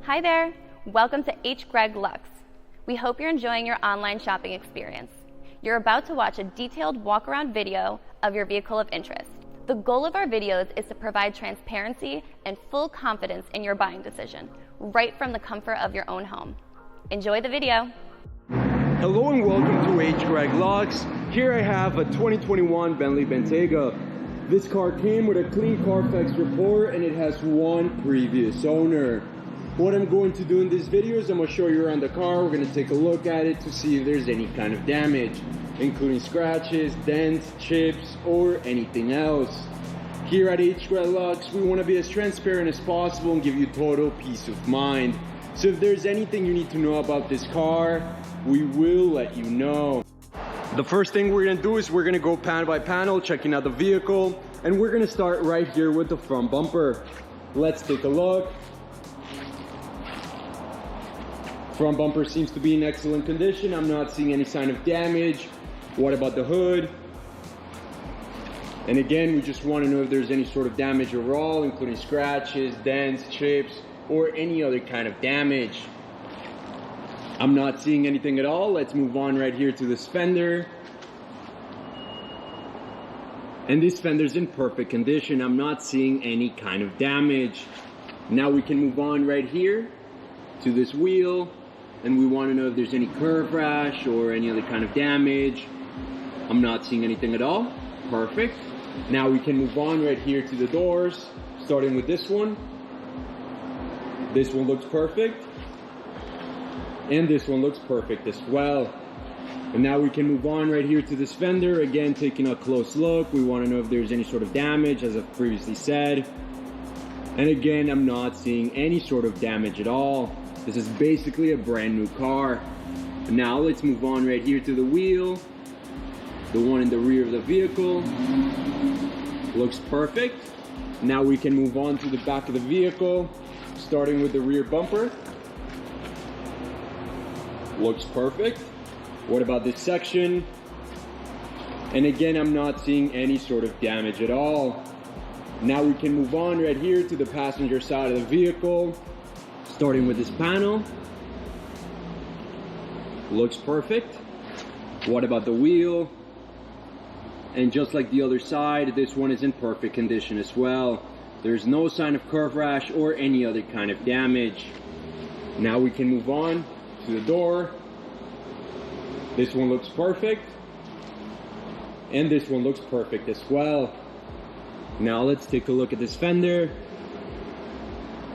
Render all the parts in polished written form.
Hi there, welcome to H. Greg Lux. We hope you're enjoying your online shopping experience. You're about to watch a detailed walk-around video of your vehicle of interest. The goal of our videos is to provide transparency and full confidence in your buying decision, right from the comfort of your own home. Enjoy the video. Hello and welcome to H. Greg Lux. Here I have a 2021 Bentley Bentayga. This car came with a clean Carfax report and it has one previous owner. What I'm going to do in this video is I'm going to show you around the car. We're going to take a look at it to see if there's any kind of damage, including scratches, dents, chips, or anything else. Here at H. Greg Lux, we want to be as transparent as possible and give you total peace of mind. So if there's anything you need to know about this car, we will let you know. The first thing we're going to do is we're going to go panel by panel, checking out the vehicle, and we're going to start right here with the front bumper. Let's take a look. Front bumper seems to be in excellent condition. I'm not seeing any sign of damage. What about the hood? And again, we just want to know if there's any sort of damage overall, including scratches, dents, chips, or any other kind of damage. I'm not seeing anything at all. Let's move on right here to this fender. And this fender's in perfect condition. I'm not seeing any kind of damage. Now we can move on right here to this wheel. And we want to know if there's any curve rash or any other kind of damage. I'm not seeing anything at all. Perfect. Now we can move on right here to the doors, starting with this one. This one looks perfect. And this one looks perfect as well. And now we can move on right here to this fender. Again, taking a close look. We want to know if there's any sort of damage, as I've previously said. And again, I'm not seeing any sort of damage at all. This is basically a brand new car. Now let's move on right here to the wheel. The one in the rear of the vehicle. Looks perfect. Now we can move on to the back of the vehicle, starting with the rear bumper. Looks perfect. What about this section? And again, I'm not seeing any sort of damage at all. Now we can move on right here to the passenger side of the vehicle, starting with this panel. Looks perfect. What about the wheel? And just like the other side, this one is in perfect condition as well. There's no sign of curve rash or any other kind of damage. Now we can move on to the door. This one looks perfect. And this one looks perfect as well. Now let's take a look at this fender.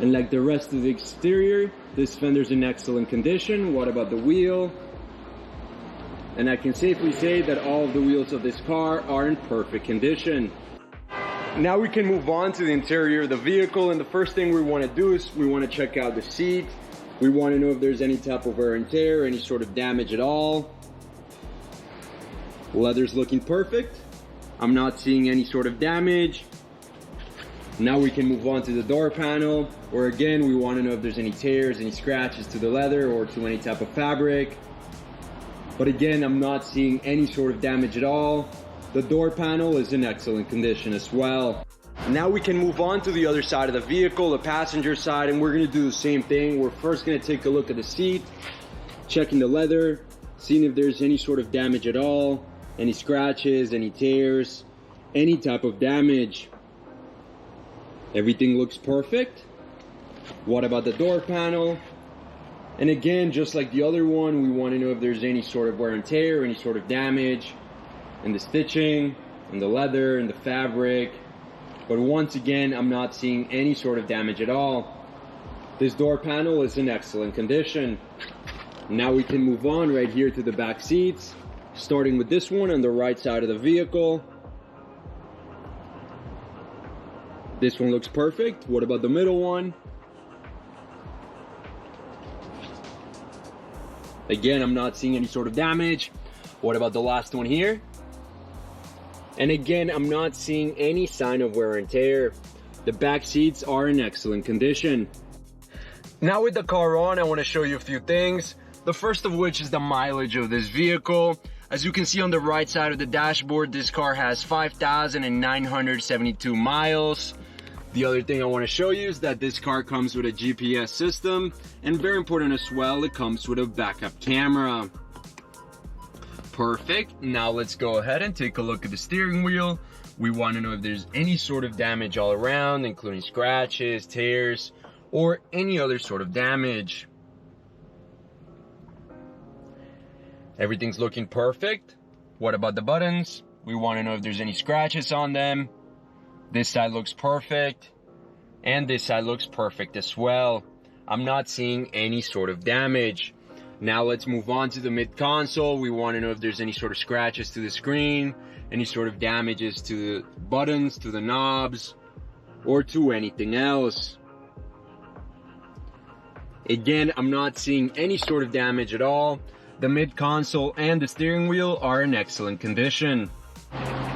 And like the rest of the exterior, this fender's in excellent condition. What about the wheel? And I can safely say that all of the wheels of this car are in perfect condition. Now we can move on to the interior of the vehicle, and the first thing we want to do is we want to check out the seat. We want to know if there's any type of wear and tear, any sort of damage at all. Leather's looking perfect. I'm not seeing any sort of damage. Now we can move on to the door panel, where again we want to know if there's any tears, any scratches to the leather or to any type of fabric. But again, I'm not seeing any sort of damage at all. The door panel is in excellent condition as well. Now we can move on to the other side of the vehicle, the passenger side, and we're going to do the same thing. We're first going to take a look at the seat, checking the leather, seeing if there's any sort of damage at all, any scratches, any tears, any type of damage. Everything looks perfect. What about the door panel? And again, just like the other one, we want to know if there's any sort of wear and tear, any sort of damage in the stitching, in the leather, in the fabric. But once again, I'm not seeing any sort of damage at all. This door panel is in excellent condition. Now we can move on right here to the back seats, starting with this one on the right side of the vehicle. This one looks perfect. What about the middle one? Again, I'm not seeing any sort of damage. What about the last one here? And again, I'm not seeing any sign of wear and tear. The back seats are in excellent condition. Now with the car on, I want to show you a few things. The first of which is the mileage of this vehicle. As you can see on the right side of the dashboard, this car has 5,972 miles. The other thing I want to show you is that this car comes with a GPS system, and very important as well, it comes with a backup camera. Perfect. Now let's go ahead and take a look at the steering wheel. We want to know if there's any sort of damage all around, including scratches, tears, or any other sort of damage. Everything's looking perfect. What about the buttons? We want to know if there's any scratches on them. This side looks perfect, and this side looks perfect as well. I'm not seeing any sort of damage. Now let's move on to the mid console. We want to know if there's any sort of scratches to the screen, any sort of damages to the buttons, to the knobs, or to anything else. Again, I'm not seeing any sort of damage at all. The mid console and the steering wheel are in excellent condition.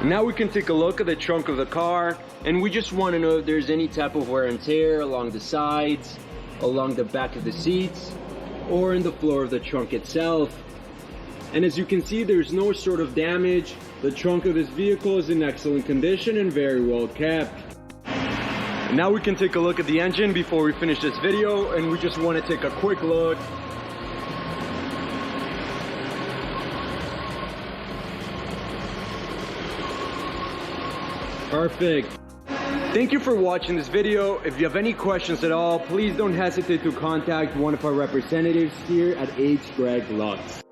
Now we can take a look at the trunk of the car, and we just want to know if there's any type of wear and tear along the sides, along the back of the seats, or in the floor of the trunk itself. And as you can see, there's no sort of damage. The trunk of this vehicle is in excellent condition and very well kept. And now we can take a look at the engine before we finish this video, and we just want to take a quick look. Perfect. Thank you for watching this video. If you have any questions at all, please don't hesitate to contact one of our representatives here at H. Greg Lux.